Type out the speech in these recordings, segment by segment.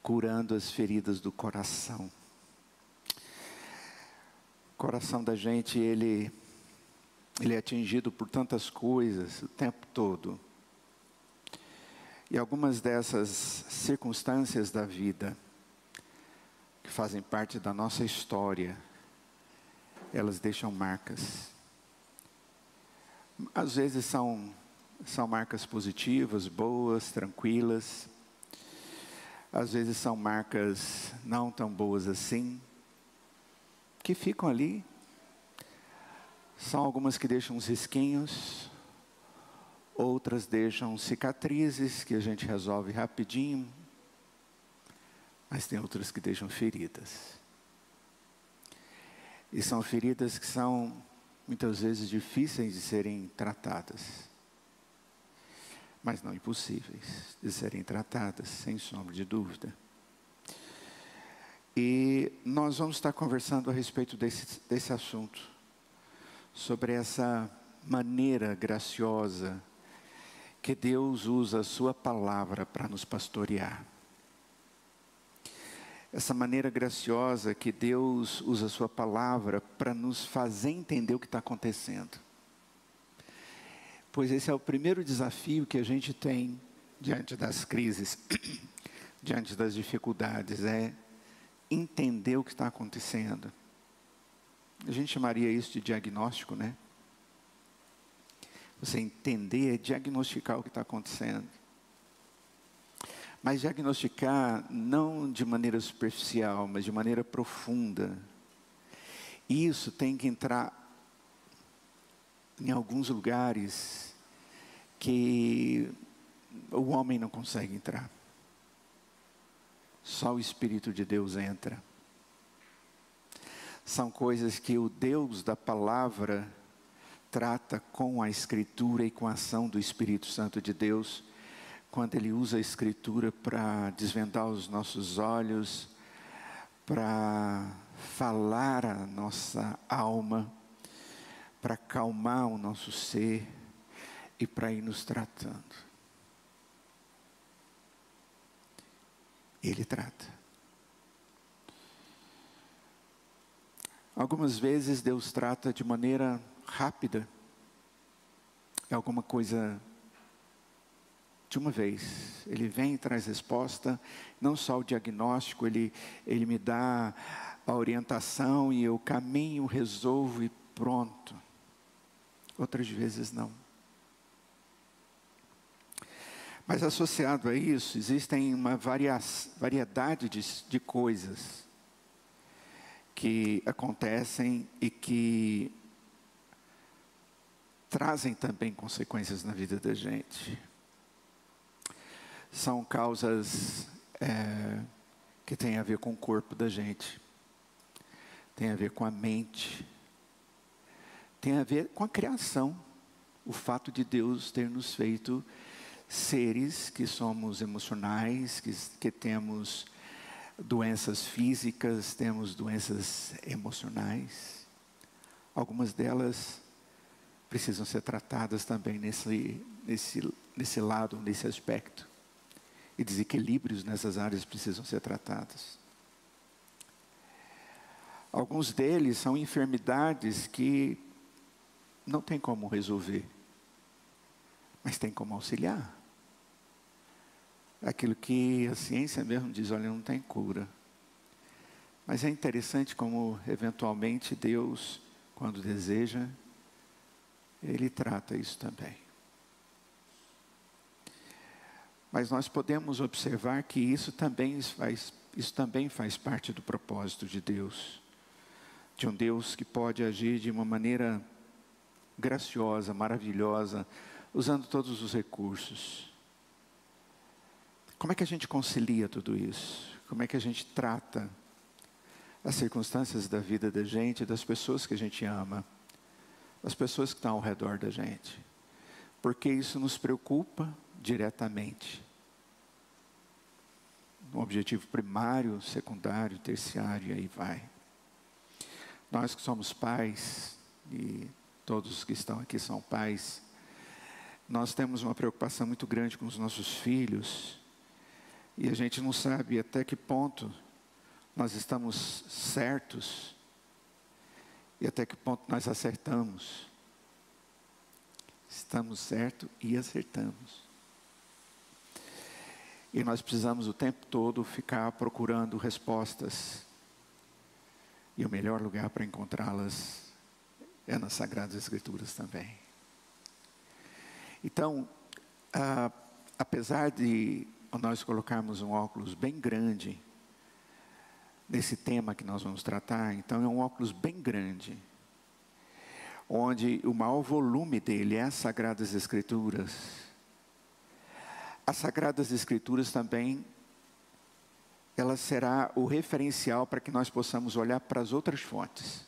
curando as feridas do coração. O coração da gente, ele é atingido por tantas coisas o tempo todo. E algumas dessas circunstâncias da vida, que fazem parte da nossa história, elas deixam marcas. Às vezes são marcas positivas, boas, tranquilas. Às vezes são marcas não tão boas assim, que ficam ali. São algumas que deixam uns risquinhos, outras deixam cicatrizes que a gente resolve rapidinho, mas tem outras que deixam feridas. E são feridas que são muitas vezes difíceis de serem tratadas, mas não impossíveis de serem tratadas, sem sombra de dúvida. E nós vamos estar conversando a respeito desse assunto, sobre essa maneira graciosa que Deus usa a sua palavra para nos pastorear. Essa maneira graciosa que Deus usa a sua palavra para nos fazer entender o que está acontecendo. Pois esse é o primeiro desafio que a gente tem diante das crises, diante das dificuldades, é entender o que está acontecendo. A gente chamaria isso de diagnóstico, né? Você entender é diagnosticar o que está acontecendo. Mas diagnosticar não de maneira superficial, mas de maneira profunda. Isso tem que entrar em alguns lugares que o homem não consegue entrar. Só o Espírito de Deus entra. São coisas que o Deus da palavra trata com a Escritura e com a ação do Espírito Santo de Deus, quando Ele usa a Escritura para desvendar os nossos olhos, para falar a nossa alma, para acalmar o nosso ser e para ir nos tratando. Ele trata. Algumas vezes Deus trata de maneira rápida. É alguma coisa de uma vez. Ele vem e traz resposta, não só o diagnóstico, ele me dá a orientação e eu caminho, resolvo e pronto. Outras vezes não. Mas associado a isso, existem uma variedade de coisas que acontecem e que trazem também consequências na vida da gente. São causas que têm a ver com o corpo da gente, tem a ver com a mente, tem a ver com a criação. O fato de Deus ter nos feito seres que somos emocionais, que temos doenças físicas, temos doenças emocionais. Algumas delas precisam ser tratadas também nesse lado, nesse aspecto. E desequilíbrios nessas áreas precisam ser tratados. Alguns deles são enfermidades que não tem como resolver, mas tem como auxiliar. Aquilo que a ciência mesmo diz, olha, não tem cura. Mas é interessante como, eventualmente, Deus, quando deseja, Ele trata isso também. Mas nós podemos observar que isso também faz parte do propósito de Deus. De um Deus que pode agir de uma maneira graciosa, maravilhosa, usando todos os recursos. Como é que a gente concilia tudo isso? Como é que a gente trata as circunstâncias da vida da gente, das pessoas que a gente ama, das pessoas que estão ao redor da gente? Porque isso nos preocupa diretamente. Um objetivo primário, secundário, terciário, e aí vai. Nós que somos pais, e todos que estão aqui são pais, nós temos uma preocupação muito grande com os nossos filhos, E a gente não sabe até que ponto nós estamos certos e até que ponto nós acertamos. Estamos certos e acertamos. E nós precisamos o tempo todo ficar procurando respostas. E o melhor lugar para encontrá-las é nas Sagradas Escrituras também. Então, apesar de nós colocarmos um óculos bem grande nesse tema que nós vamos tratar, então é um óculos bem grande, onde o maior volume dele é as Sagradas Escrituras. As Sagradas Escrituras também, ela será o referencial para que nós possamos olhar para as outras fontes.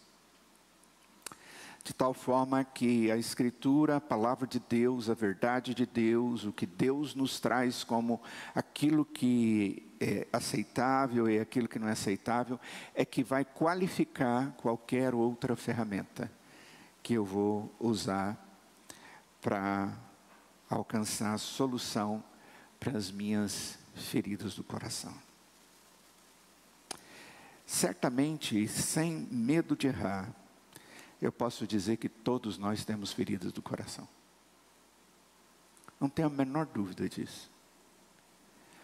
De tal forma que a Escritura, a Palavra de Deus, a verdade de Deus, o que Deus nos traz como aquilo que é aceitável e aquilo que não é aceitável, é que vai qualificar qualquer outra ferramenta que eu vou usar para alcançar a solução para as minhas feridas do coração. Certamente, sem medo de errar, eu posso dizer que todos nós temos feridas do coração. Não tenho a menor dúvida disso.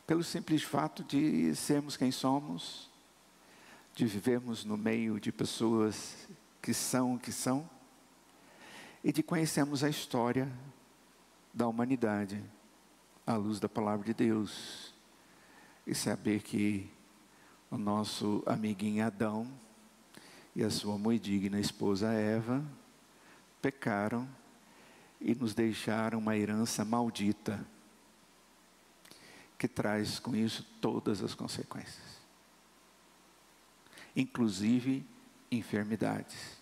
Pelo simples fato de sermos quem somos, de vivermos no meio de pessoas que são o que são, e de conhecermos a história da humanidade, à luz da Palavra de Deus, e saber que o nosso amiguinho Adão e a sua muito digna esposa Eva pecaram e nos deixaram uma herança maldita, que traz com isso todas as consequências, inclusive enfermidades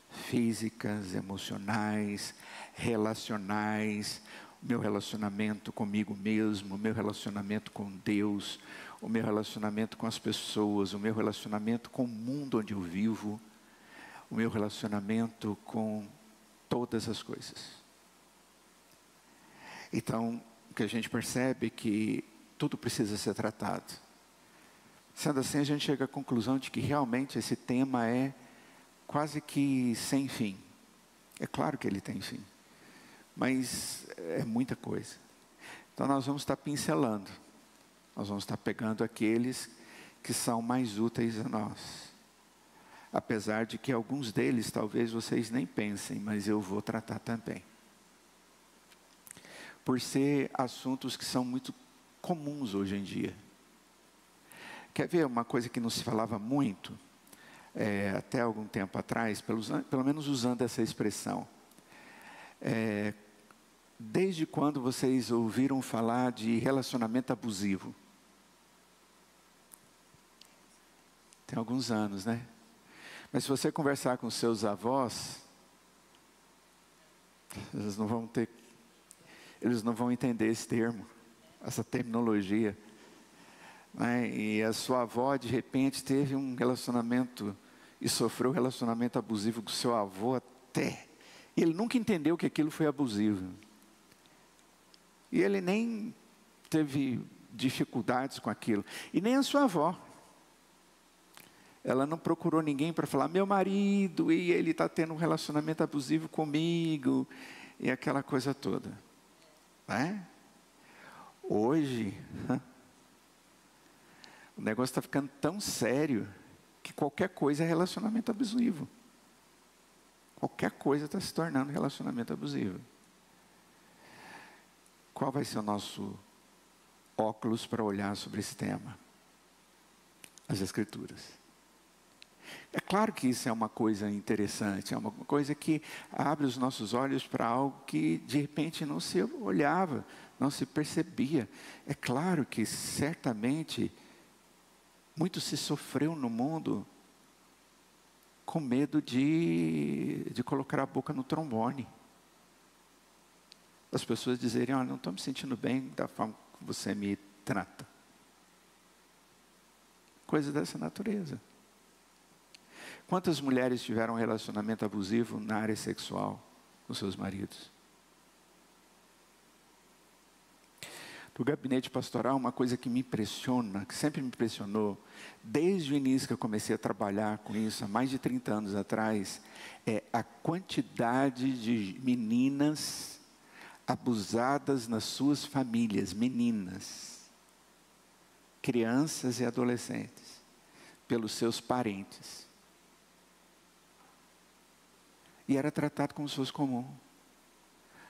físicas, emocionais, relacionais, o meu relacionamento comigo mesmo, o meu relacionamento com Deus, o meu relacionamento com as pessoas, o meu relacionamento com o mundo onde eu vivo, o meu relacionamento com todas as coisas. Então, o que a gente percebe é que tudo precisa ser tratado. Sendo assim, a gente chega à conclusão de que realmente esse tema é quase que sem fim. É claro que ele tem fim, mas é muita coisa. Então nós vamos estar pincelando, nós vamos estar pegando aqueles que são mais úteis a nós. Apesar de que alguns deles talvez vocês nem pensem, mas eu vou tratar também. Por ser assuntos que são muito comuns hoje em dia. Quer ver uma coisa que não se falava muito? Até algum tempo atrás, pelo menos usando essa expressão. Desde quando vocês ouviram falar de relacionamento abusivo? Tem alguns anos, né? Mas se você conversar com seus avós, eles não vão entender esse termo, essa terminologia. Né? E a sua avó, de repente, teve um relacionamento e sofreu um relacionamento abusivo com o seu avô até. E ele nunca entendeu que aquilo foi abusivo. E ele nem teve dificuldades com aquilo. E nem a sua avó. Ela não procurou ninguém para falar, meu marido, e ele está tendo um relacionamento abusivo comigo, e aquela coisa toda. Né? Hoje, o negócio está ficando tão sério, que qualquer coisa é relacionamento abusivo. Qualquer coisa está se tornando relacionamento abusivo. Qual vai ser o nosso óculos para olhar sobre esse tema? As Escrituras. É claro que isso é uma coisa interessante, é uma coisa que abre os nossos olhos para algo que de repente não se olhava, não se percebia. É claro que certamente muito se sofreu no mundo com medo de colocar a boca no trombone. As pessoas dizerem, olha, não estou me sentindo bem da forma que você me trata. Coisa dessa natureza. Quantas mulheres tiveram um relacionamento abusivo na área sexual com seus maridos? do gabinete pastoral, uma coisa que me impressiona, que sempre me impressionou, desde o início que eu comecei a trabalhar com isso, há mais de 30 anos atrás, é a quantidade de meninas abusadas nas suas famílias, meninas, crianças e adolescentes, pelos seus parentes. E era tratado como se fosse comum.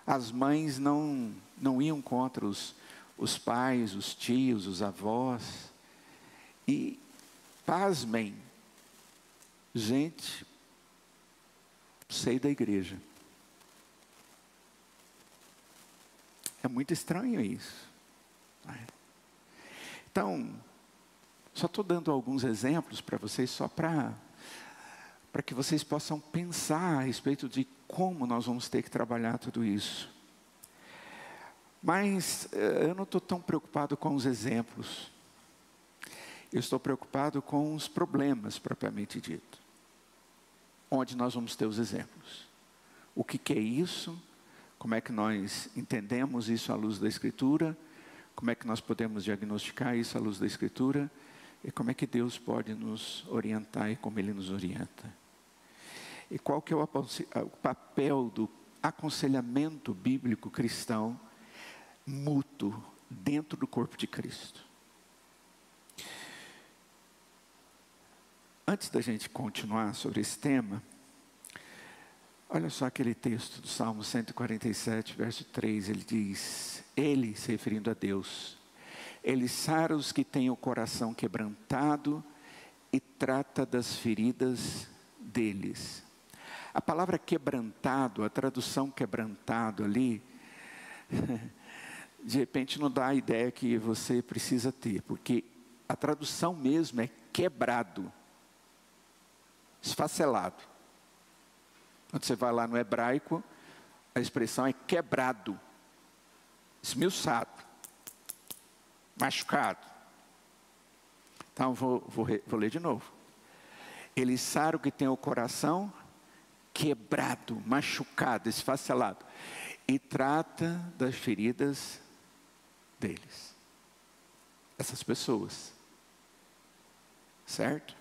As mães não iam contra os pais, os tios, os avós. E, pasmem, gente, seio da igreja. É muito estranho isso. Então, só estou dando alguns exemplos para vocês, só para que vocês possam pensar a respeito de como nós vamos ter que trabalhar tudo isso. Mas eu não estou tão preocupado com os exemplos. Eu estou preocupado com os problemas, propriamente dito. Onde nós vamos ter os exemplos. O que é isso? Como é que nós entendemos isso à luz da Escritura? Como é que nós podemos diagnosticar isso à luz da Escritura? E como é que Deus pode nos orientar e como Ele nos orienta? E qual que é o papel do aconselhamento bíblico cristão mútuo dentro do corpo de Cristo? Antes da gente continuar sobre esse tema, olha só aquele texto do Salmo 147, verso 3, ele diz, ele, se referindo a Deus, ele sara os que têm o coração quebrantado e trata das feridas deles. A palavra quebrantado, a tradução quebrantado ali, de repente não dá a ideia que você precisa ter, porque a tradução mesmo é quebrado, esfacelado. Quando você vai lá no hebraico, a expressão é quebrado, esmiuçado, machucado. Então vou ler de novo. Ele sara o que tem o coração quebrado, machucado, esfacelado, e trata das feridas deles. Essas pessoas. Certo?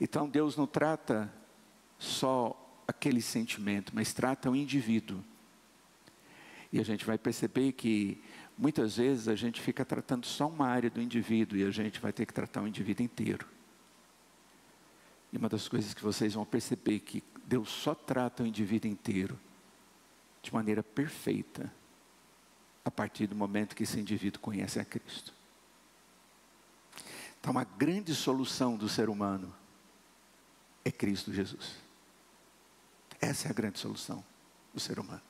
Então Deus não trata só aquele sentimento, mas trata o indivíduo. E a gente vai perceber que muitas vezes a gente fica tratando só uma área do indivíduo e a gente vai ter que tratar o indivíduo inteiro. E uma das coisas que vocês vão perceber que Deus só trata o indivíduo inteiro de maneira perfeita a partir do momento que esse indivíduo conhece a Cristo. Então, a grande solução do ser humano é Cristo Jesus. Essa é a grande solução do ser humano.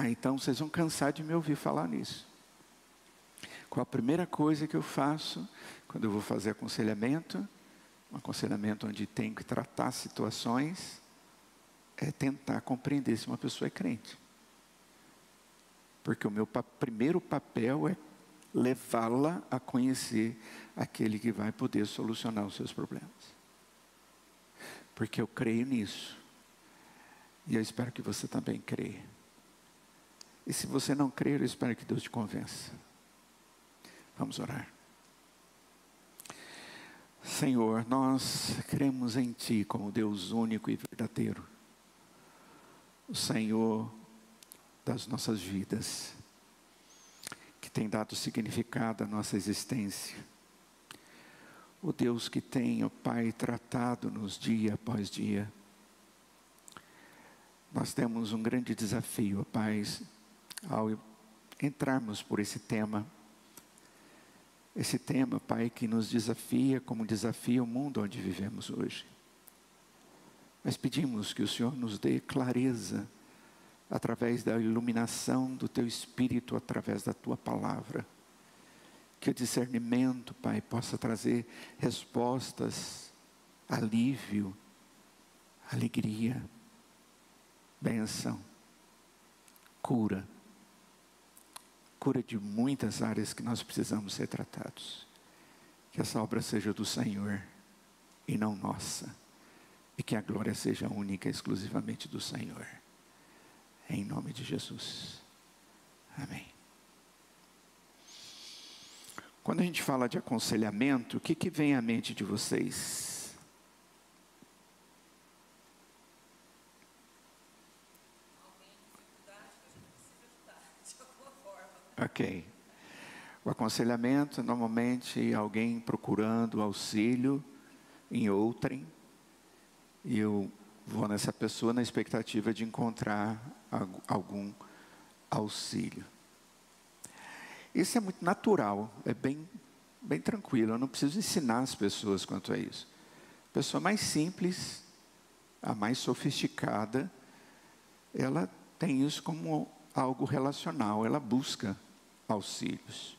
Então vocês vão cansar de me ouvir falar nisso. Qual a primeira coisa que eu faço quando eu vou fazer aconselhamento? Um aconselhamento onde tenho que tratar situações, é tentar compreender se uma pessoa é crente. Porque o meu primeiro papel é levá-la a conhecer aquele que vai poder solucionar os seus problemas. Porque eu creio nisso. E eu espero que você também creia. E se você não crer, eu espero que Deus te convença. Vamos orar. Senhor, nós cremos em Ti como Deus único e verdadeiro. O Senhor das nossas vidas, que tem dado significado à nossa existência. O Deus que tem, ó Pai, tratado-nos dia após dia. Nós temos um grande desafio, ó Pai, ao entrarmos por esse tema. Esse tema, Pai, que nos desafia como desafia o mundo onde vivemos hoje. Mas pedimos que o Senhor nos dê clareza através da iluminação do Teu Espírito, através da Tua Palavra. Que o discernimento, Pai, possa trazer respostas, alívio, alegria, bênção, cura. Cura de muitas áreas que nós precisamos ser tratados. Que essa obra seja do Senhor e não nossa. E que a glória seja única e exclusivamente do Senhor. Em nome de Jesus. Amém. Quando a gente fala de aconselhamento, o que vem à mente de vocês? Alguém em dificuldade que a gente precisa ajudar de alguma forma. Ok. O aconselhamento, normalmente, alguém procurando auxílio em outrem, e eu vou nessa pessoa na expectativa de encontrar algum auxílio. Isso é muito natural, é bem tranquilo, eu não preciso ensinar as pessoas quanto a isso. A pessoa mais simples, a mais sofisticada, ela tem isso como algo relacional, ela busca auxílios.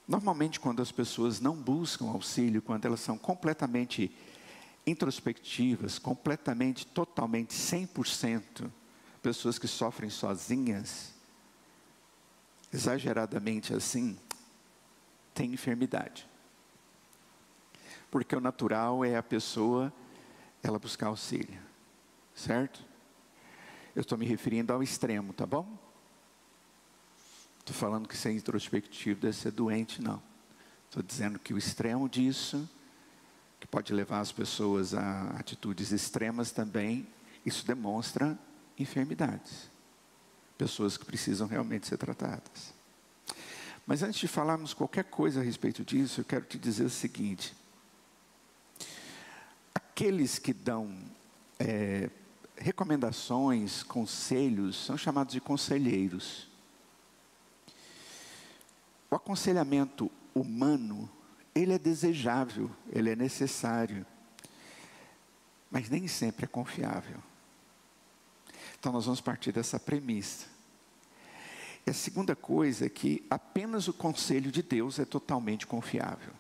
Normalmente, quando as pessoas não buscam auxílio, quando elas são completamente introspectivas, completamente, totalmente, 100%, pessoas que sofrem sozinhas, exageradamente assim, tem enfermidade. Porque o natural é a pessoa, ela buscar auxílio, certo? Eu estou me referindo ao extremo, tá bom? Estou falando que ser introspectivo deve ser doente, não. Estou dizendo que o extremo disso, que pode levar as pessoas a atitudes extremas também, isso demonstra enfermidades. Pessoas que precisam realmente ser tratadas. Mas antes de falarmos qualquer coisa a respeito disso, eu quero te dizer o seguinte. Aqueles que dão recomendações, conselhos, são chamados de conselheiros. O aconselhamento humano, ele é desejável, ele é necessário, mas nem sempre é confiável. Então nós vamos partir dessa premissa. E a segunda coisa é que apenas o conselho de Deus é totalmente confiável.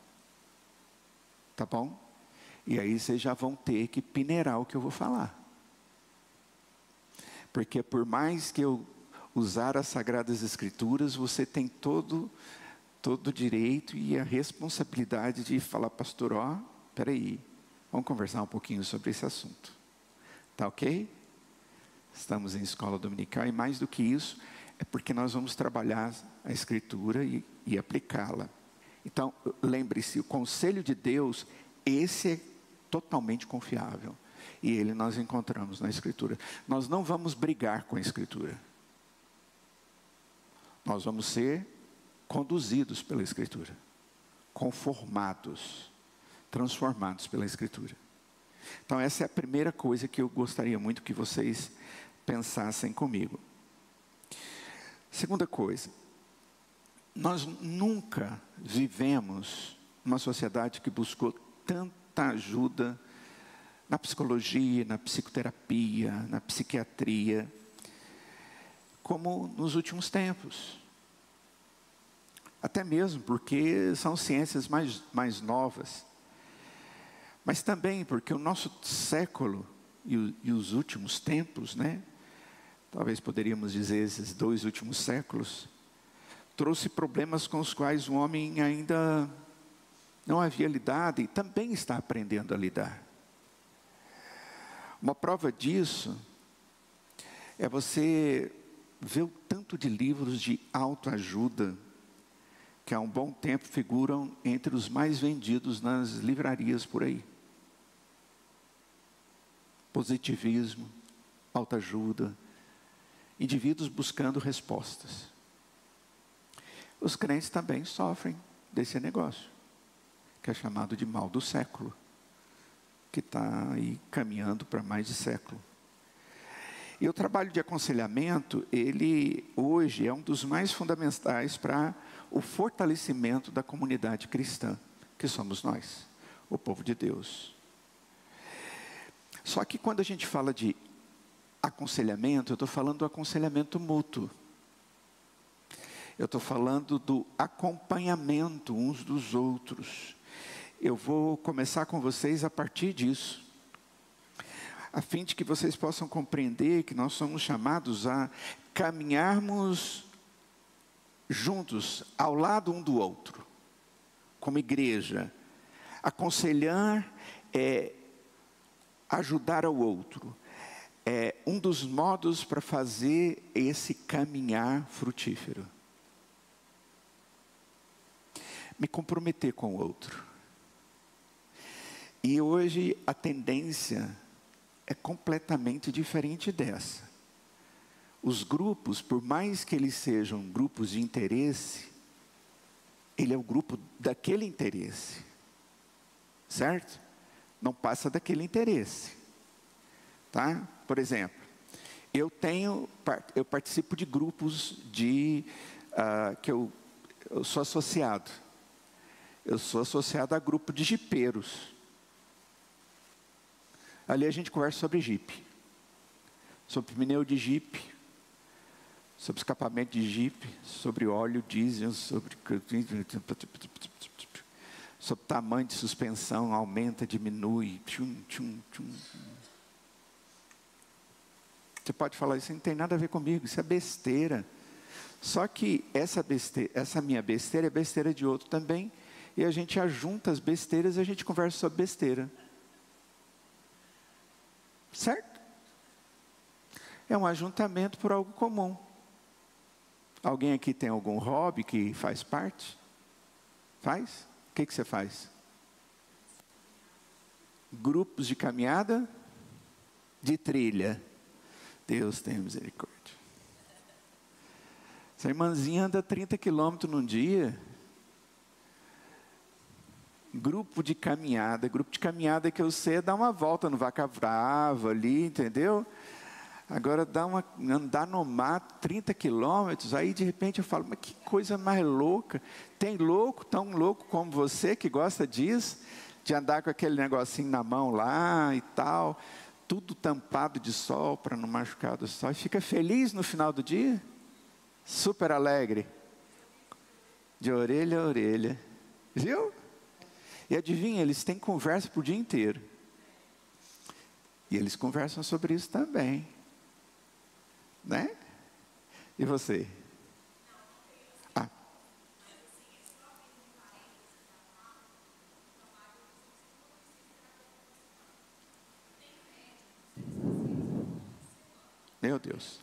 Tá bom? E aí vocês já vão ter que peneirar o que eu vou falar. Porque por mais que eu usar as Sagradas Escrituras, você tem todo o direito e a responsabilidade de falar, pastor, peraí, vamos conversar um pouquinho sobre esse assunto. Tá ok? Estamos em escola dominical e mais do que isso, é porque nós vamos trabalhar a Escritura e aplicá-la. Então, lembre-se, o conselho de Deus, esse é totalmente confiável. E ele nós encontramos na Escritura. Nós não vamos brigar com a Escritura. Nós vamos ser conduzidos pela Escritura. Conformados, transformados pela Escritura. Então essa é a primeira coisa que eu gostaria muito que vocês pensassem comigo. Segunda coisa, nós nunca vivemos numa sociedade que buscou tanta ajuda na psicologia, na psicoterapia, na psiquiatria, como nos últimos tempos. Até mesmo porque são ciências mais novas. Mas também porque o nosso século e os últimos tempos, né? Talvez poderíamos dizer esses 2 últimos séculos, trouxe problemas com os quais o homem ainda não havia lidado e também está aprendendo a lidar. Uma prova disso é você ver o tanto de livros de autoajuda que há um bom tempo figuram entre os mais vendidos nas livrarias por aí. Positivismo, autoajuda, indivíduos buscando respostas. Os crentes também sofrem desse negócio, que é chamado de mal do século, que está aí caminhando para mais de século. E o trabalho de aconselhamento, ele hoje é um dos mais fundamentais para o fortalecimento da comunidade cristã, que somos nós, o povo de Deus. Só que quando a gente fala de aconselhamento, eu estou falando do aconselhamento mútuo. Eu estou falando do acompanhamento uns dos outros. Eu vou começar com vocês a partir disso, a fim de que vocês possam compreender que nós somos chamados a caminharmos juntos, ao lado um do outro, como igreja. Aconselhar é ajudar ao outro, é um dos modos para fazer esse caminhar frutífero. Me comprometer com o outro. E hoje a tendência é completamente diferente dessa. Os grupos, por mais que eles sejam grupos de interesse, ele é o grupo daquele interesse. Certo? Não passa daquele interesse. Tá? Por exemplo, eu participo de grupos que eu sou associado. Eu sou associado a grupo de jipeiros. Ali a gente conversa sobre jipe, sobre pneu de jipe, sobre escapamento de jipe, sobre óleo diesel, sobre tamanho de suspensão, aumenta, diminui. Você pode falar, isso não tem nada a ver comigo, isso é besteira. Só que essa minha besteira é besteira de outro também, e a gente ajunta as besteiras e a gente conversa sobre besteira. Certo? É um ajuntamento por algo comum. Alguém aqui tem algum hobby que faz parte? Faz? O que você faz? Grupos de caminhada? De trilha. Deus tem misericórdia. Essa irmãzinha anda 30 quilômetros num dia. Grupo de caminhada que eu sei é dar uma volta no Vaca Brava ali, entendeu? Agora andar no mato 30 quilômetros, aí de repente eu falo, mas que coisa mais louca. Tem louco, tão louco como você que gosta disso, de andar com aquele negocinho na mão lá e tal, tudo tampado de sol para não machucar do sol, e fica feliz no final do dia, super alegre, de orelha a orelha, viu? E adivinha, eles têm conversa por dia inteiro. E eles conversam sobre isso também. Né? E você? Ah. Meu Deus.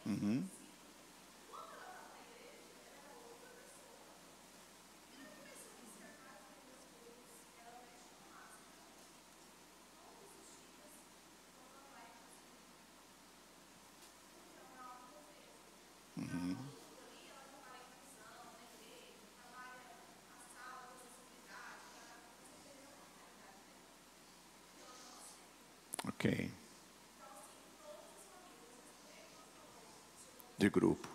Uhum. Uhum. Ok. De grupo.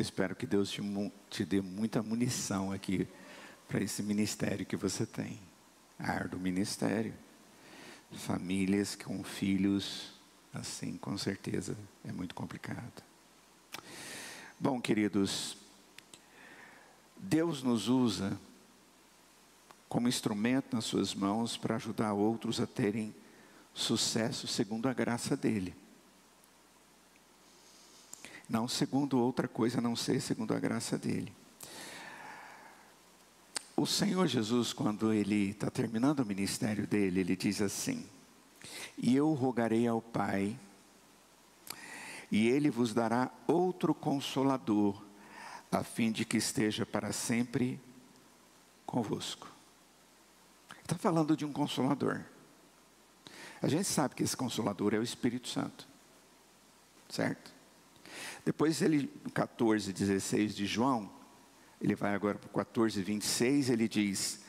Eu espero que Deus te dê muita munição aqui para esse ministério que você tem. Árduo ministério. Famílias com filhos, assim, com certeza, é muito complicado. Bom, queridos, Deus nos usa como instrumento nas suas mãos para ajudar outros a terem sucesso segundo a graça dele. Não segundo outra coisa, a não ser segundo a graça dele. O Senhor Jesus, quando ele está terminando o ministério dele, ele diz assim: e eu rogarei ao Pai, e ele vos dará outro consolador, a fim de que esteja para sempre convosco. Está falando de um consolador. A gente sabe que esse consolador é o Espírito Santo, certo? Depois ele, no 14:16 de João, ele vai agora para o 14:26, ele diz: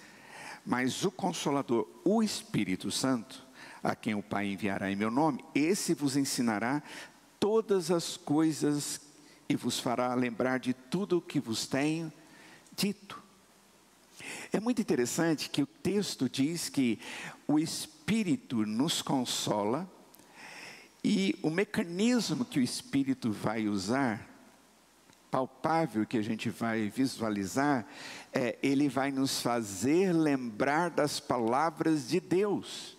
mas o Consolador, o Espírito Santo, a quem o Pai enviará em meu nome, esse vos ensinará todas as coisas e vos fará lembrar de tudo o que vos tenho dito. É muito interessante que o texto diz que o Espírito nos consola, e o mecanismo que o Espírito vai usar, palpável, que a gente vai visualizar, ele vai nos fazer lembrar das palavras de Deus.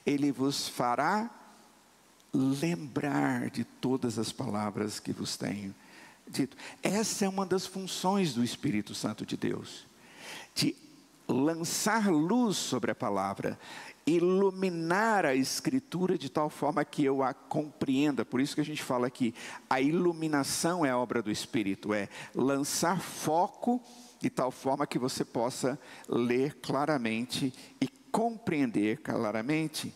Ele vos fará lembrar de todas as palavras que vos tenho dito. Essa é uma das funções do Espírito Santo de Deus, de lançar luz sobre a palavra, iluminar a Escritura de tal forma que eu a compreenda. Por isso que a gente fala que a iluminação é a obra do Espírito, é lançar foco de tal forma que você possa ler claramente e compreender claramente.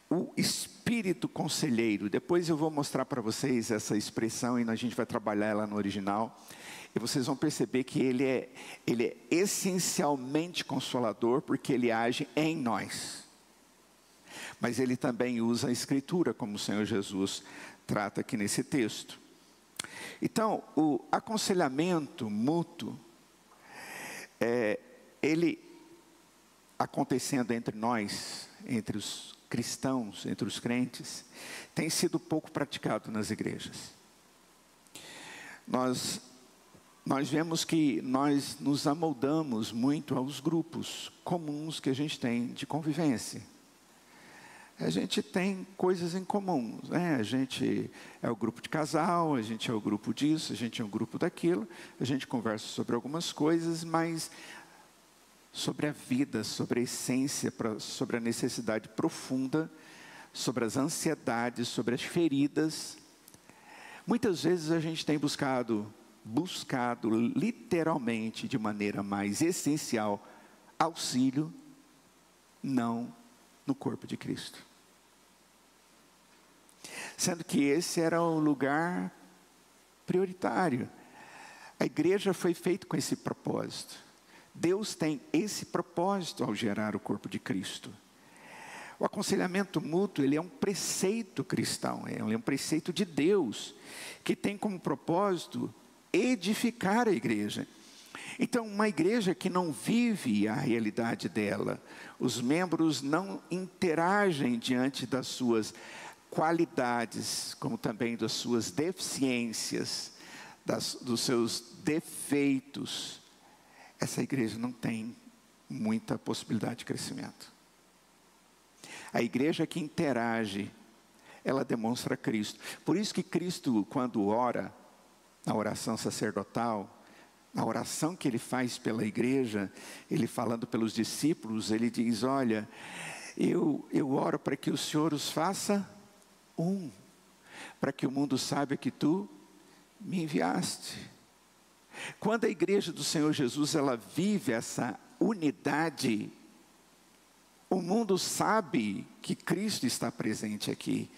O Espírito Conselheiro, depois eu vou mostrar para vocês essa expressão e a gente vai trabalhar ela no original. E vocês vão perceber que ele é essencialmente consolador, porque ele age em nós. Mas ele também usa a Escritura, como o Senhor Jesus trata aqui nesse texto. Então, o aconselhamento mútuo, ele acontecendo entre nós, entre os cristãos, entre os crentes, tem sido pouco praticado nas igrejas. Nós vemos que nós nos amoldamos muito aos grupos comuns que a gente tem de convivência. A gente tem coisas em comum, né? A gente é o grupo de casal, a gente é o grupo disso, a gente é o grupo daquilo, a gente conversa sobre algumas coisas, mas sobre a vida, sobre a essência, sobre a necessidade profunda, sobre as ansiedades, sobre as feridas. Muitas vezes a gente tem buscado literalmente, de maneira mais essencial, auxílio, não no corpo de Cristo. Sendo que esse era o lugar prioritário. A igreja foi feita com esse propósito. Deus tem esse propósito ao gerar o corpo de Cristo. O aconselhamento mútuo, ele é um preceito cristão, ele é um preceito de Deus, que tem como propósito edificar a igreja. Então, uma igreja que não vive a realidade dela, os membros não interagem diante das suas qualidades, como também das suas deficiências, dos seus defeitos, essa igreja não tem muita possibilidade de crescimento. A igreja que interage, ela demonstra Cristo. Por isso que Cristo, quando ora, na oração sacerdotal, na oração que ele faz pela igreja, ele falando pelos discípulos, ele diz: olha, eu oro para que o Senhor os faça um, para que o mundo saiba que tu me enviaste. Quando a igreja do Senhor Jesus, ela vive essa unidade, o mundo sabe que Cristo está presente aqui.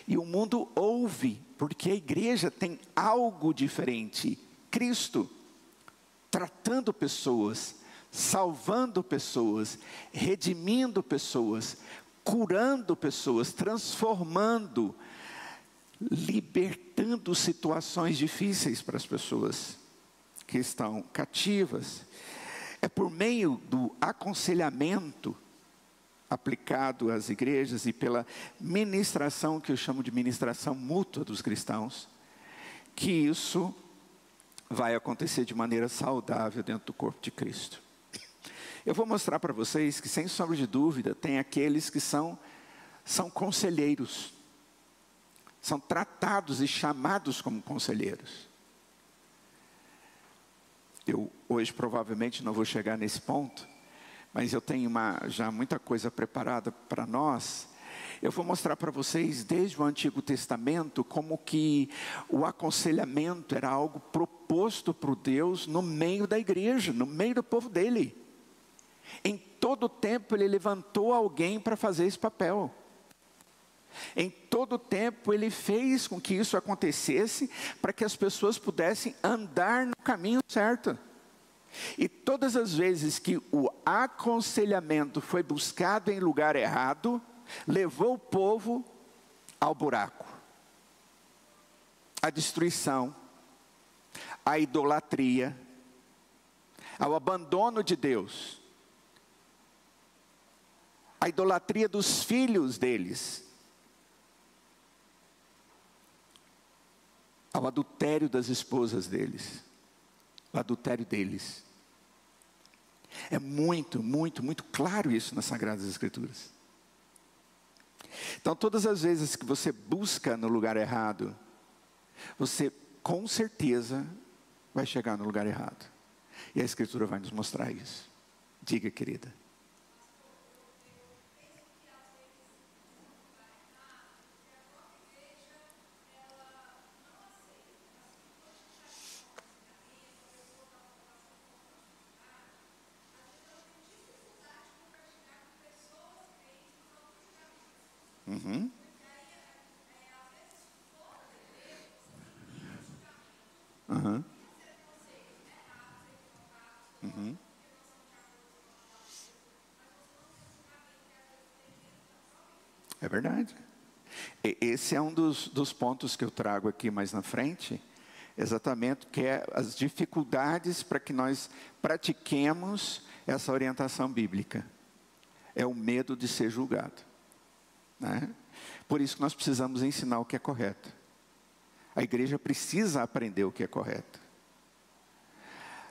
E o mundo ouve, porque a igreja tem algo diferente. Cristo tratando pessoas, salvando pessoas, redimindo pessoas, curando pessoas, transformando, libertando situações difíceis para as pessoas que estão cativas. É por meio do aconselhamento aplicado às igrejas e pela ministração, que eu chamo de ministração mútua dos cristãos, que isso vai acontecer de maneira saudável dentro do corpo de Cristo. Eu vou mostrar para vocês que, sem sombra de dúvida, tem aqueles que são conselheiros, são tratados e chamados como conselheiros. Eu hoje provavelmente não vou chegar nesse ponto, mas eu tenho já muita coisa preparada para nós. Eu vou mostrar para vocês desde o Antigo Testamento como que o aconselhamento era algo proposto por Deus no meio da igreja, no meio do povo dele. Em todo tempo ele levantou alguém para fazer esse papel. Em todo tempo ele fez com que isso acontecesse para que as pessoas pudessem andar no caminho certo. E todas as vezes que o aconselhamento foi buscado em lugar errado, levou o povo ao buraco, à destruição, à idolatria, ao abandono de Deus, à idolatria dos filhos deles, ao adultério das esposas deles, o adultério deles. É muito, muito, muito claro isso nas Sagradas Escrituras. Então, todas as vezes que você busca no lugar errado, você com certeza vai chegar no lugar errado. E a Escritura vai nos mostrar isso. Diga, querida. Uhum. Uhum. Uhum. É verdade. Esse é um dos pontos que eu trago aqui mais na frente, exatamente, que é as dificuldades para que nós pratiquemos essa orientação bíblica. É o medo de ser julgado, né? Por isso que nós precisamos ensinar o que é correto. A igreja precisa aprender o que é correto.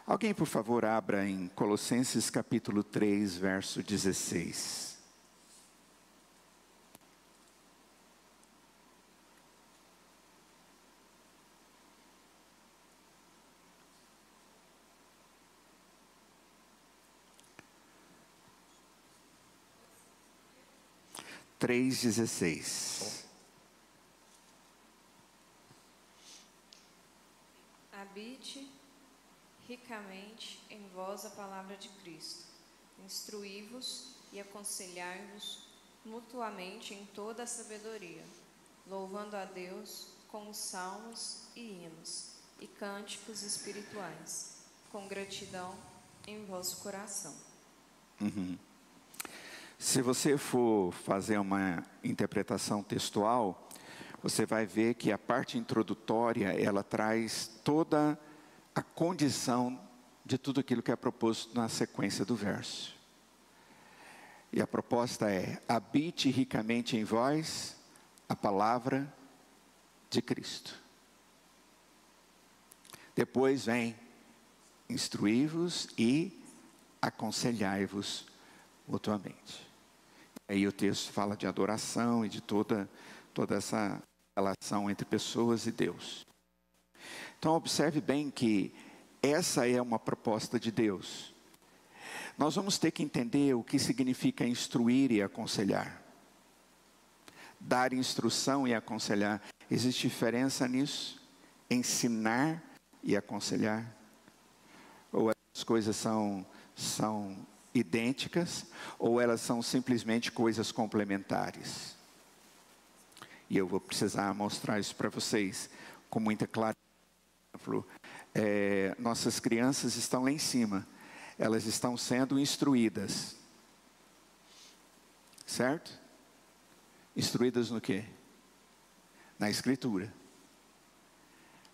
Alguém, por favor, abra em Colossenses capítulo 3, verso 16. Três 16. Habite ricamente em vós a palavra de Cristo, instruí-vos e aconselhai-vos mutuamente em toda a sabedoria, louvando a Deus com os salmos e hinos e cânticos espirituais, com gratidão em vosso coração. Uhum. Se você for fazer uma interpretação textual, você vai ver que a parte introdutória, ela traz toda a condição de tudo aquilo que é proposto na sequência do verso. E a proposta é: habite ricamente em vós a palavra de Cristo. Depois vem: instruí-vos e aconselhai-vos mutuamente. Aí o texto fala de adoração e de toda essa relação entre pessoas e Deus. Então observe bem que essa é uma proposta de Deus. Nós vamos ter que entender o que significa instruir e aconselhar. Dar instrução e aconselhar. Existe diferença nisso? Ensinar e aconselhar? Ou as coisas são idênticas, ou elas são simplesmente coisas complementares? E eu vou precisar mostrar isso para vocês com muita clareza. Nossas crianças estão lá em cima, elas estão sendo instruídas, certo? Instruídas no quê? na Escritura.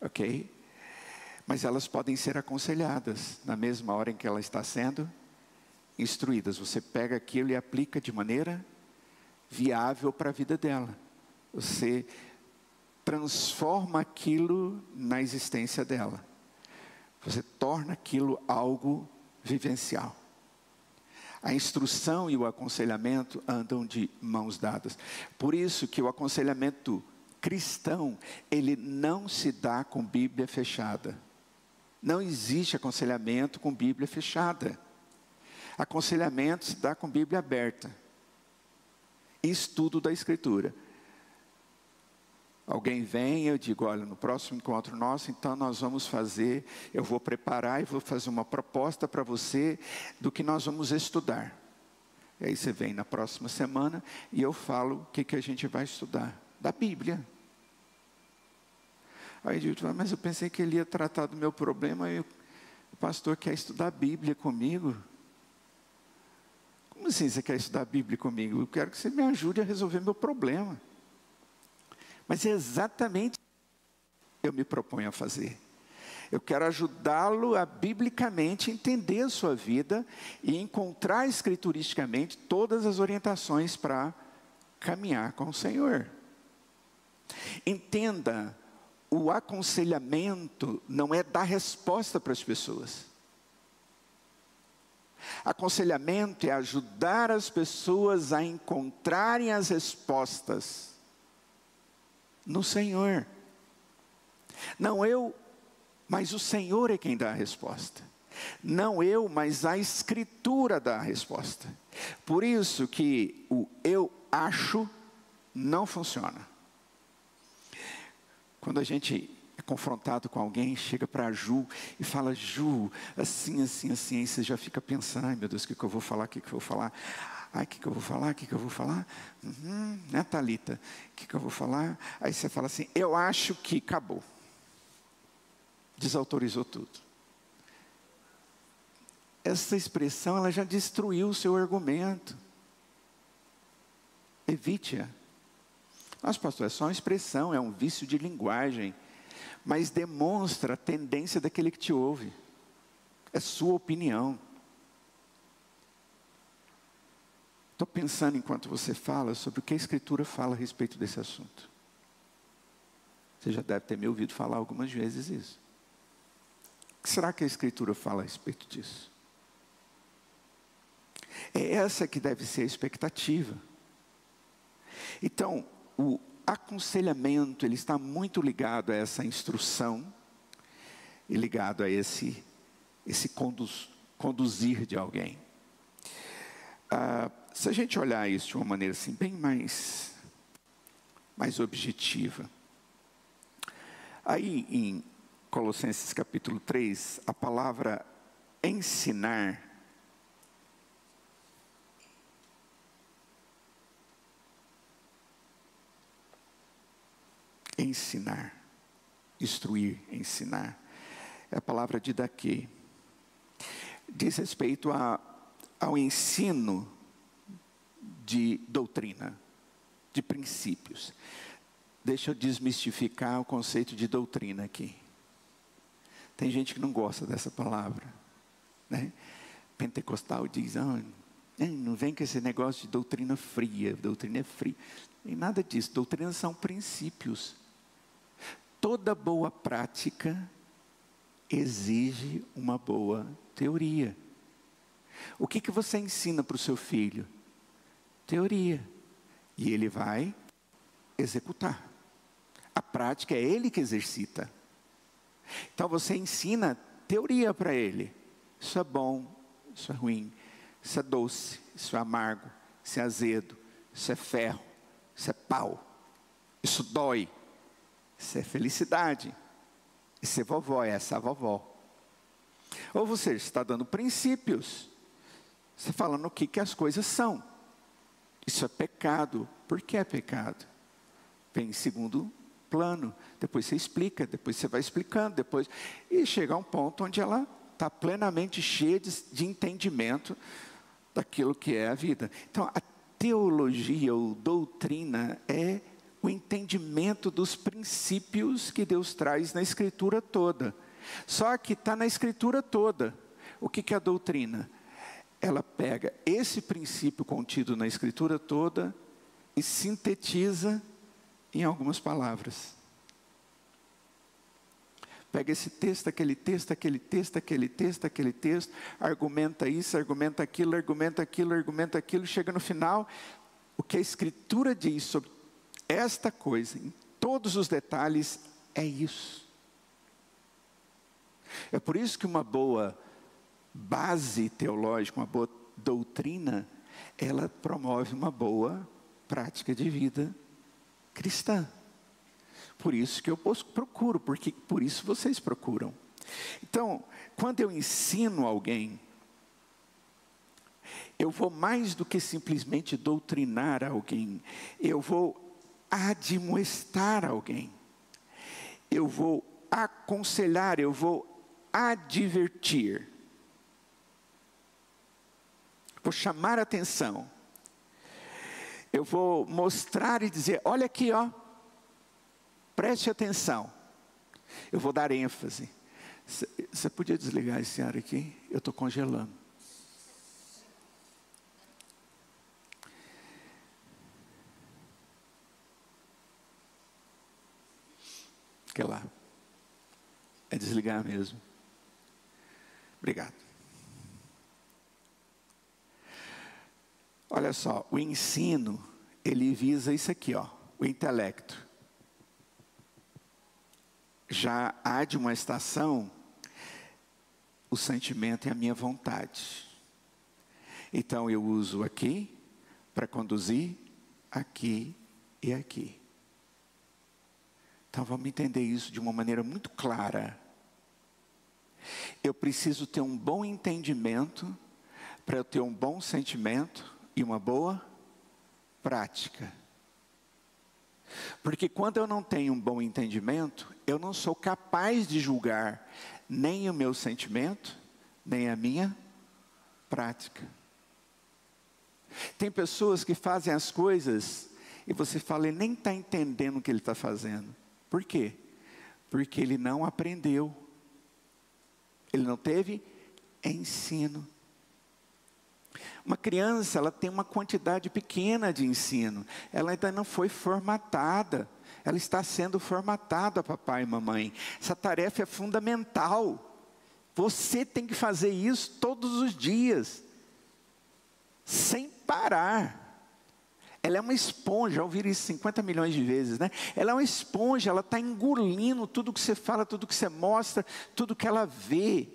Ok? Mas elas podem ser aconselhadas na mesma hora em que ela está sendo instruídas. Você pega aquilo e aplica de maneira viável para a vida dela. Você transforma aquilo na existência dela. Você torna aquilo algo vivencial. A instrução e o aconselhamento andam de mãos dadas. Por isso que o aconselhamento cristão, ele não se dá com Bíblia fechada. Não existe aconselhamento com Bíblia fechada. Aconselhamento se dá com Bíblia aberta. Estudo da Escritura. Alguém vem e eu digo, olha, no próximo encontro nosso, então nós vamos fazer, eu vou preparar e vou fazer uma proposta para você do que nós vamos estudar. E aí você vem na próxima semana e eu falo o que a gente vai estudar. Da Bíblia. Aí eu digo, mas eu pensei que ele ia tratar do meu problema e o pastor quer estudar a Bíblia comigo. Como assim você quer estudar a Bíblia comigo? Eu quero que você me ajude a resolver meu problema. Mas é exatamente o que eu me proponho a fazer. Eu quero ajudá-lo a biblicamente entender a sua vida e encontrar escrituristicamente todas as orientações para caminhar com o Senhor. Entenda, o aconselhamento não é dar resposta para as pessoas. Aconselhamento é ajudar as pessoas a encontrarem as respostas no Senhor. Não eu, mas o Senhor é quem dá a resposta. Não eu, mas a Escritura dá a resposta. Por isso que o eu acho não funciona. Quando a gente é confrontado com alguém, chega para a Ju e fala, Ju, assim, assim, assim, aí você já fica pensando, ai meu Deus, o que eu vou falar, o que eu vou falar? Ai, o que eu vou falar, o que eu vou falar? Né, Thalita? O que eu vou falar? Aí você fala assim, eu acho que acabou. Desautorizou tudo. Essa expressão, ela já destruiu o seu argumento. Evite-a. Nossa, pastor, é só uma expressão, é um vício de linguagem, mas demonstra a tendência daquele que te ouve. É sua opinião. Estou pensando enquanto você fala sobre o que a Escritura fala a respeito desse assunto. Você já deve ter me ouvido falar algumas vezes isso. O que será que a Escritura fala a respeito disso? É essa que deve ser a expectativa. Então, o aconselhamento, ele está muito ligado a essa instrução e ligado a esse conduzir de alguém. Se a gente olhar isso de uma maneira assim, bem mais objetiva. Aí em Colossenses capítulo 3, a palavra ensinar, instruir, ensinar, é a palavra didaquê. Diz respeito ao ensino de doutrina, de princípios. Deixa eu desmistificar o conceito de doutrina aqui. Tem gente que não gosta dessa palavra, né? Pentecostal diz, não vem com esse negócio de doutrina fria, doutrina é fria. Nem nada disso, doutrinas são princípios. Toda boa prática exige uma boa teoria. O que você ensina para o seu filho? Teoria. E ele vai executar. A prática é ele que exercita. Então você ensina teoria para ele. Isso é bom, isso é ruim, isso é doce, isso é amargo, isso é azedo, isso é ferro, isso é pau, isso dói, isso é felicidade, isso é vovó, essa é a vovó. Ou você está dando princípios, você falando o que as coisas são. Isso é pecado. Por que é pecado? Vem em segundo plano, depois você explica, depois você vai explicando, e chega a um ponto onde ela está plenamente cheia de entendimento daquilo que é a vida. Então, a teologia ou doutrina é o entendimento dos princípios que Deus traz na Escritura toda. Só que está na Escritura toda. O que é a doutrina? Ela pega esse princípio contido na Escritura toda e sintetiza em algumas palavras. Pega esse texto, aquele texto, aquele texto, aquele texto, aquele texto, argumenta isso, argumenta aquilo, argumenta aquilo, argumenta aquilo, chega no final, o que a Escritura diz sobre esta coisa, em todos os detalhes, é isso. É por isso que uma boa base teológica, uma boa doutrina, ela promove uma boa prática de vida cristã. Por isso que eu procuro, porque por isso vocês procuram. Então, quando eu ensino alguém, eu vou mais do que simplesmente doutrinar alguém, eu vou admoestar alguém, eu vou aconselhar, eu vou advertir, vou chamar a atenção, eu vou mostrar e dizer, olha aqui, ó, preste atenção, eu vou dar ênfase. Você podia desligar esse ar aqui? Eu estou congelando. Que lá. É desligar mesmo. Obrigado. Olha só, o ensino, ele visa isso aqui, ó, o intelecto. Já há de uma estação, o sentimento e a minha vontade. Então eu uso aqui, para conduzir, aqui e aqui. Então vamos entender isso de uma maneira muito clara. Eu preciso ter um bom entendimento, para eu ter um bom sentimento e uma boa prática. Porque quando eu não tenho um bom entendimento, eu não sou capaz de julgar nem o meu sentimento, nem a minha prática. Tem pessoas que fazem as coisas e você fala, ele nem está entendendo o que ele está fazendo. Por quê? Porque ele não aprendeu. Ele não teve ensino. Uma criança, ela tem uma quantidade pequena de ensino. Ela ainda não foi formatada. Ela está sendo formatada, papai e mamãe. Essa tarefa é fundamental. Você tem que fazer isso todos os dias. Sem parar. Ela é uma esponja, já ouviram isso 50 milhões de vezes, né? Ela é uma esponja, ela está engolindo tudo que você fala, tudo que você mostra, tudo que ela vê.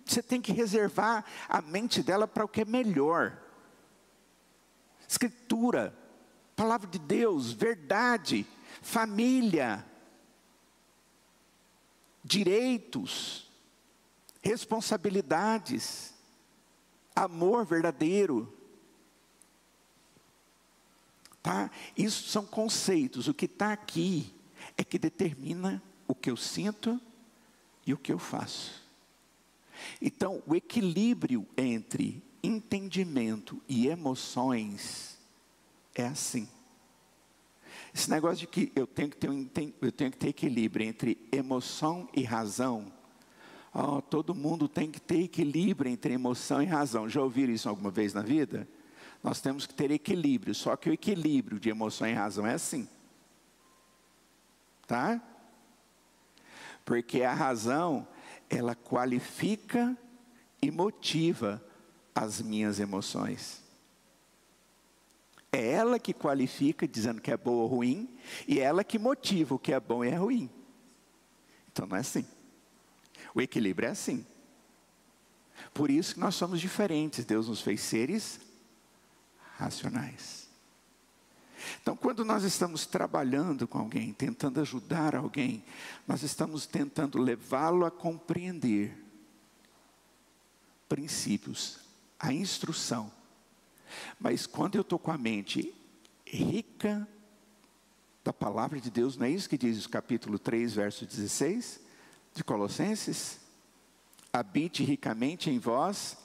Você tem que reservar a mente dela para o que é melhor. Escritura, palavra de Deus, verdade, família, direitos, responsabilidades, amor verdadeiro. Tá? Isso são conceitos. O que está aqui é que determina o que eu sinto e o que eu faço. Então, o equilíbrio entre entendimento e emoções é assim. Esse negócio de que eu tenho que ter equilíbrio entre emoção e razão. Todo mundo tem que ter equilíbrio entre emoção e razão. Já ouviram isso alguma vez na vida? Nós temos que ter equilíbrio, só que o equilíbrio de emoção e razão é assim. Tá? Porque a razão, ela qualifica e motiva as minhas emoções. É ela que qualifica, dizendo que é boa ou ruim, e é ela que motiva o que é bom e é ruim. Então não é assim. O equilíbrio é assim. Por isso que nós somos diferentes. Deus nos fez seres racionais. Então, quando nós estamos trabalhando com alguém, tentando ajudar alguém, nós estamos tentando levá-lo a compreender princípios, a instrução. Mas quando eu estou com a mente rica da palavra de Deus, não é isso que diz o capítulo 3, verso 16 de Colossenses? Habite ricamente em vós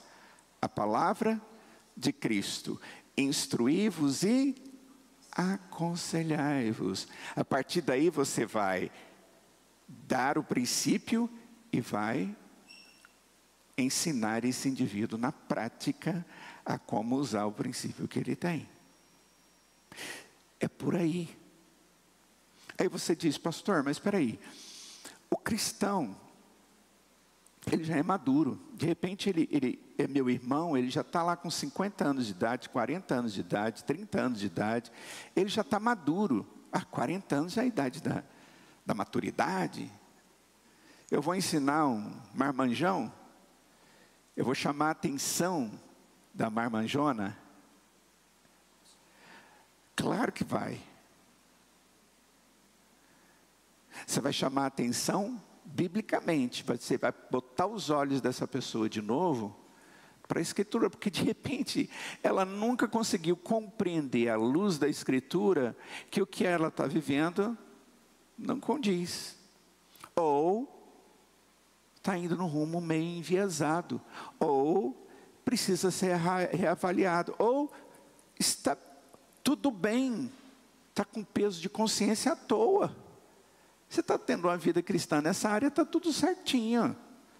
a palavra de Cristo, instruí-vos e aconselhai-vos. A partir daí você vai dar o princípio e vai ensinar esse indivíduo na prática a como usar o princípio que ele tem. É por aí. Aí você diz, pastor, mas espera aí. O cristão, ele já é maduro. De repente ele é meu irmão, ele já está lá com 50 anos de idade, 40 anos de idade, 30 anos de idade. Ele já está maduro. 40 anos já é a idade da maturidade. Eu vou ensinar um marmanjão, eu vou chamar a atenção da marmanjona. Claro que vai. Você vai chamar a atenção biblicamente. Você vai botar os olhos dessa pessoa de novo para a Escritura, porque de repente ela nunca conseguiu compreender à luz da Escritura que o que ela está vivendo não condiz. Ou está indo no rumo meio enviesado. Ou precisa ser reavaliado. Ou está tudo bem, está com peso de consciência à toa. Você está tendo uma vida cristã nessa área, está tudo certinho.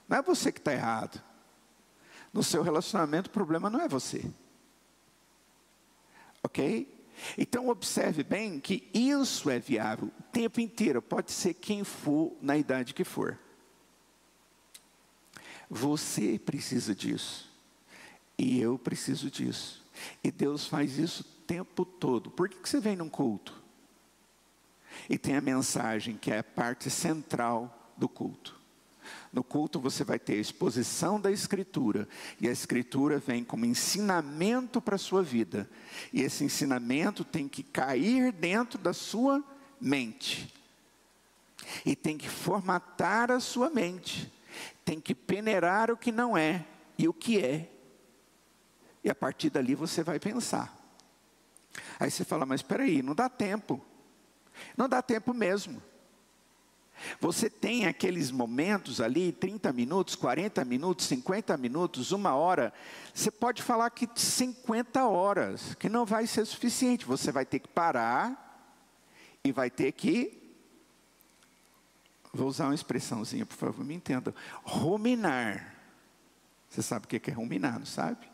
Não é você que está errado. No seu relacionamento, o problema não é você. Ok? Então, observe bem que isso é viável o tempo inteiro. Pode ser quem for, na idade que for. Você precisa disso. E eu preciso disso. E Deus faz isso o tempo todo. Por que você vem num culto? E tem a mensagem que é a parte central do culto. No culto você vai ter a exposição da Escritura. E a Escritura vem como ensinamento para a sua vida. E esse ensinamento tem que cair dentro da sua mente. E tem que formatar a sua mente. Tem que peneirar o que não é e o que é. E a partir dali você vai pensar. Aí você fala, mas espera aí, não dá tempo. Não dá tempo mesmo. Você tem aqueles momentos ali, 30 minutos, 40 minutos, 50 minutos, 1 hora. Você pode falar que 50 horas, que não vai ser suficiente. Você vai ter que parar e vai ter que, vou usar uma expressãozinha, por favor, me entendam. Ruminar. Você sabe o que é ruminar, não sabe?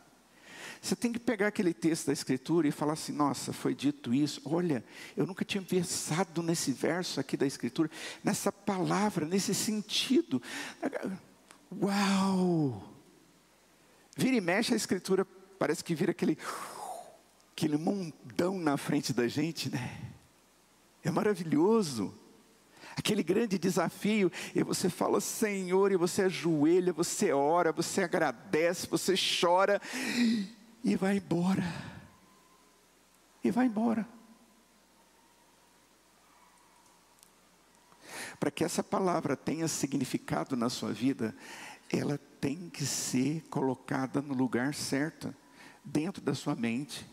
Você tem que pegar aquele texto da Escritura e falar assim, nossa, foi dito isso. Olha, eu nunca tinha pensado nesse verso aqui da Escritura, nessa palavra, nesse sentido. Uau! Vira e mexe a Escritura, parece que vira aquele mundão na frente da gente, né? É maravilhoso. Aquele grande desafio, e você fala, Senhor, e você ajoelha, você ora, você agradece, você chora, e vai embora. E vai embora. Para que essa palavra tenha significado na sua vida, ela tem que ser colocada no lugar certo, dentro da sua mente,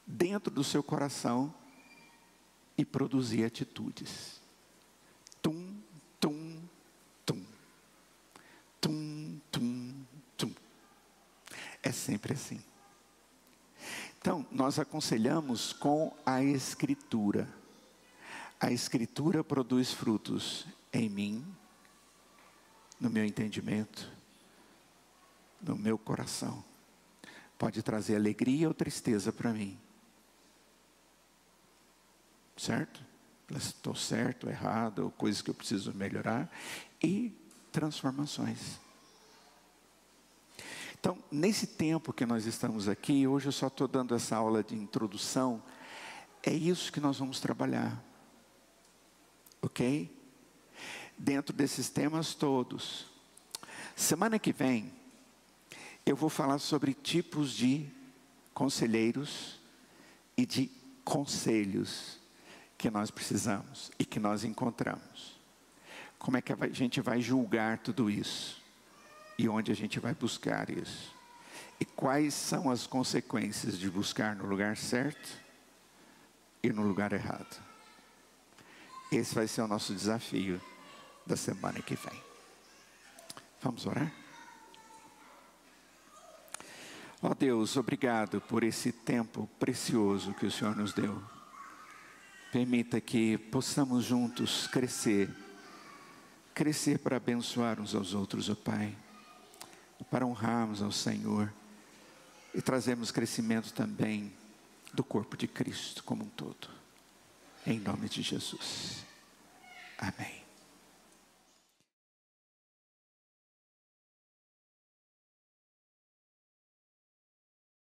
dentro do seu coração, e produzir atitudes. Tum, tum, tum. Tum, tum, tum. É sempre assim. Então, nós aconselhamos com a Escritura. A Escritura produz frutos em mim, no meu entendimento, no meu coração. Pode trazer alegria ou tristeza para mim. Certo? Estou certo, errado, ou coisas que eu preciso melhorar. E transformações. Então, nesse tempo que nós estamos aqui, hoje eu só estou dando essa aula de introdução, é isso que nós vamos trabalhar. Ok? Dentro desses temas todos. Semana que vem, eu vou falar sobre tipos de conselheiros e de conselhos que nós precisamos e que nós encontramos. Como é que a gente vai julgar tudo isso? E onde a gente vai buscar isso? E quais são as consequências de buscar no lugar certo e no lugar errado? Esse vai ser o nosso desafio da semana que vem. Vamos orar? Ó Deus, obrigado por esse tempo precioso que o Senhor nos deu. Permita que possamos juntos crescer para abençoar uns aos outros, ó Pai, para honrarmos ao Senhor e trazermos crescimento também do corpo de Cristo como um todo. Em nome de Jesus. Amém.